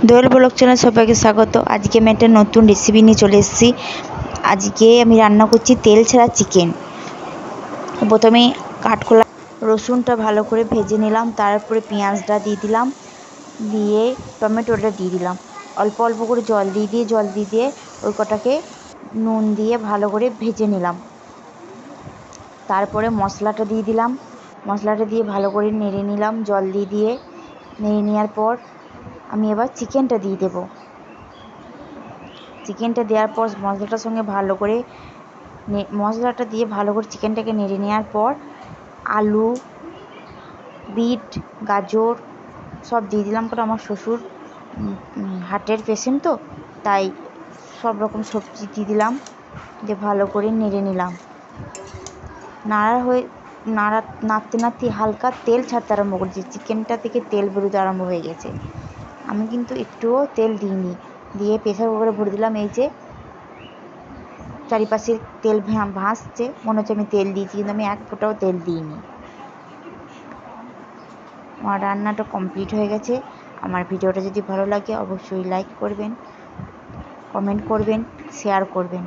দোয়েল blog channel সবাইকে স্বাগত। আজকে আমি একটা নতুন রেসিপি নিয়ে চলে এসেছি। আজকে আমি রান্না করছি তেল ছাড়া চিকেন। প্রথমে কাঠখোলা রসুনটা ভালো করে ভেজে নিলাম, তারপরে পেঁয়াজটা দিয়ে দিলাম, দিয়ে টমেটোটা দিয়ে দিলাম, অল্প অল্প করে জল দিয়ে ওই কটাকে নুন দিয়ে ভালো করে ভেজে নিলাম। তারপরে মশলাটা দিয়ে দিলাম, মশলাটা দিয়ে ভালো করে নেড়ে নিলাম, জল দিয়ে নেড়ে নেওয়ার পর আমি এবার চিকেনটা দিয়ে দেব। চিকেনটা দেওয়ার পর মশলাটার সঙ্গে মশলাটা দিয়ে ভালো করে চিকেনটাকে নেড়ে নেওয়ার পর আলু, বিট, গাজর সব দিয়ে দিলাম। কারণ আমার শ্বশুর হার্টের পেশেন্ট তো, তাই সব রকম সবজি দিয়ে দিলাম, দিয়ে ভালো করে নেড়ে নিলাম। নাড়তে হালকা তেল ছাড়তে আরম্ভ করেছে, চিকেনটা থেকে তেল বেরোতে আরম্ভ হয়ে গেছে। আমি কিন্তু একটুও তেল দিইনি, দিয়ে প্রেসার কুকারে ভরে দিলাম। এই যে চারিপাশে তেল ভাসছে, মনে হচ্ছে আমি তেল দিয়েছি, কিন্তু আমি এক ফোঁটাও তেল দিইনি। আমার রান্নাটা কমপ্লিট হয়ে গেছে। আমার ভিডিওটা যদি ভালো লাগে অবশ্যই লাইক করবেন, কমেন্ট করবেন, শেয়ার করবেন।